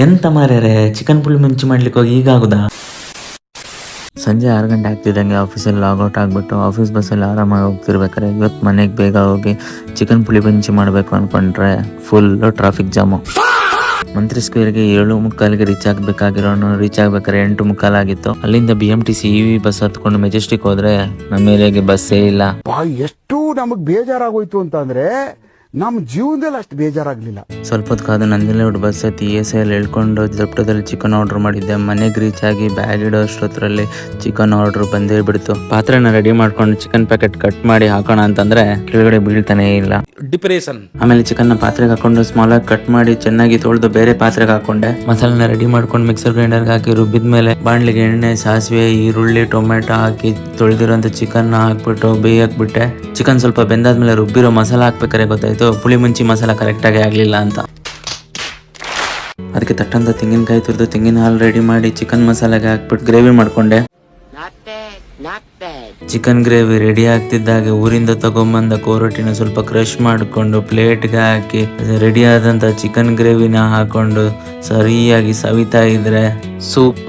ಎಂತ ಮಾರ್ಯಾರೆ, ಚಿಕನ್ ಪುಳಿ ಮುಂಚಿ ಮಾಡ್ಲಿಕ್ಕೆ ಹೋಗಿ ಈಗ ಆಗುದಾ? ಸಂಜೆ 6 ಗಂಟೆ ಆಗ್ತಿದ್ದಂಗೆ ಆಫೀಸಲ್ಲಿ ಲಾಗೌಟ್ ಆಗಿಬಿಟ್ಟು ಆಫೀಸ್ ಬಸ್ಸಲ್ಲಿ ಆರಾಮಾಗಿ ಹೋಗ್ತಿರ್ಬೇಕಾರೆ ಇವತ್ತು ಮನೆಗೆ ಬೇಗ ಹೋಗಿ ಚಿಕನ್ ಪುಳಿ ಬಂಚಿ ಮಾಡಬೇಕು ಅಂದ್ಕೊಂಡ್ರೆ ಫುಲ್ಲು ಟ್ರಾಫಿಕ್ ಜಾಮು. ಮಂತ್ರಿ ಸ್ಕ್ವೇರ್ಗೆ 7:45ಗೆ ರೀಚ್ ಆಗಬೇಕಾಗಿರೋನು ರೀಚ್ ಆಗ್ಬೇಕಾದ್ರೆ 8:45 ಆಗಿತ್ತು. ಅಲ್ಲಿಂದ BMTC EV ಬಸ್ ಹತ್ಕೊಂಡು ಮೆಜೆಸ್ಟಿಕ್ ಹೋದ್ರೆ ನಮ್ಮ ಏರಿಯಾಗೆ ಬಸ್ಸೇ ಇಲ್ಲ. ಎಷ್ಟು ನಮಗ್ ಬೇಜಾರಾಗೋಯ್ತು ಅಂತಂದ್ರೆ ನಮ್ಮ ಜೀವನದಲ್ಲಿ ಅಷ್ಟು ಬೇಜಾರಾಗ್ಲಿಲ್ಲ. ಸ್ವಲ್ಪ ಹೊತ್ತು ಕಾದು ನಂದಿಲೇಔಟ್ ಬಸ್ ಹತ್ತಿ ESI ಹೇಳ್ಕೊಂಡು ಜಪ್ಟೋದಲ್ಲಿ ಚಿಕನ್ ಆರ್ಡರ್ ಮಾಡಿದ್ದೆ. ಮನೆಗೆ ರೀಚ್ ಆಗಿ ಬ್ಯಾಗ್ ಇಡೋ ಅಷ್ಟೊತ್ತರಲ್ಲಿ ಚಿಕನ್ ಆರ್ಡರ್ ಬಂದೇ ಬಿಡ್ತು. ಪಾತ್ರೆನ ರೆಡಿ ಮಾಡ್ಕೊಂಡು ಚಿಕನ್ ಪ್ಯಾಕೆಟ್ ಕಟ್ ಮಾಡಿ ಹಾಕೋಣ ಅಂತಂದ್ರೆ ಕೆಳಗಡೆ ಬೀಳ್ತಾನೆ ಇಲ್ಲ. ಡಿಪ್ರೆಷನ್. ಆಮೇಲೆ ಚಿಕನ್ ಪಾತ್ರೆಗೆ ಹಾಕೊಂಡು ಸ್ಮಾಲ್ ಆಗಿ ಕಟ್ ಮಾಡಿ ಚೆನ್ನಾಗಿ ತೊಳೆದು ಬೇರೆ ಪಾತ್ರೆಗೆ ಹಾಕೊಂಡೆ. ಮಸಾಲೆನ ರೆಡಿ ಮಾಡ್ಕೊಂಡು ಮಿಕ್ಸರ್ ಗ್ರೈಂಡರ್ಗೆ ಹಾಕಿ ರುಬ್ಬಿದ ಮೇಲೆ ಬಾಣ್ಲಿಗೆ ಎಣ್ಣೆ, ಸಾಸಿವೆ, ಈರುಳ್ಳಿ, ಟೊಮೆಟೊ ಹಾಕಿ ತೊಳೆದಿರೋಂಥ ಚಿಕನ್ ಹಾಕ್ಬಿಟ್ಟು ಬೇಯಕ್ಬಿಟ್ಟೆ. ಚಿಕನ್ ಸ್ವಲ್ಪ ಬೆಂದಾದ್ಮೇಲೆ ರುಬ್ಬಿರೋ ಮಸಾಲ ಹಾಕ್ಬೇಕಾರೆ ಗೊತ್ತಾಯ್ತು ಪುಳಿ ಮುಂಚಿ ಮಸಾಲ ಕರೆಕ್ಟಾಗಿ ಆಗ್ಲಿಲ್ಲ ಅಂತ. ಅದಕ್ಕೆ ತಟ್ಟಂತ ತೆಂಗಿನಕಾಯಿ ತುರಿದು ತೆಂಗಿನ ಹಾಲು ರೆಡಿ ಮಾಡಿ ಚಿಕನ್ ಮಸಾಲೆಗೆ ಹಾಕ್ಬಿಟ್ಟು ಗ್ರೇವಿ ಮಾಡ್ಕೊಂಡೆ. ಚಿಕನ್ ಗ್ರೇವಿ ರೆಡಿ ಆಗ್ತಿದ್ದಾಗೆ ಊರಿಂದ ತಗೊಂಬಂದ ಕೋರಟಿನ ಸ್ವಲ್ಪ ಕ್ರಶ್ ಮಾಡಿಕೊಂಡು ಪ್ಲೇಟ್ಗೆ ಹಾಕಿ ರೆಡಿ ಆದಂತ ಚಿಕನ್ ಗ್ರೇವಿನ ಹಾಕೊಂಡು ಸರಿಯಾಗಿ ಸವಿತಾ ಇದ್ರೆ ಸೂಪರ್.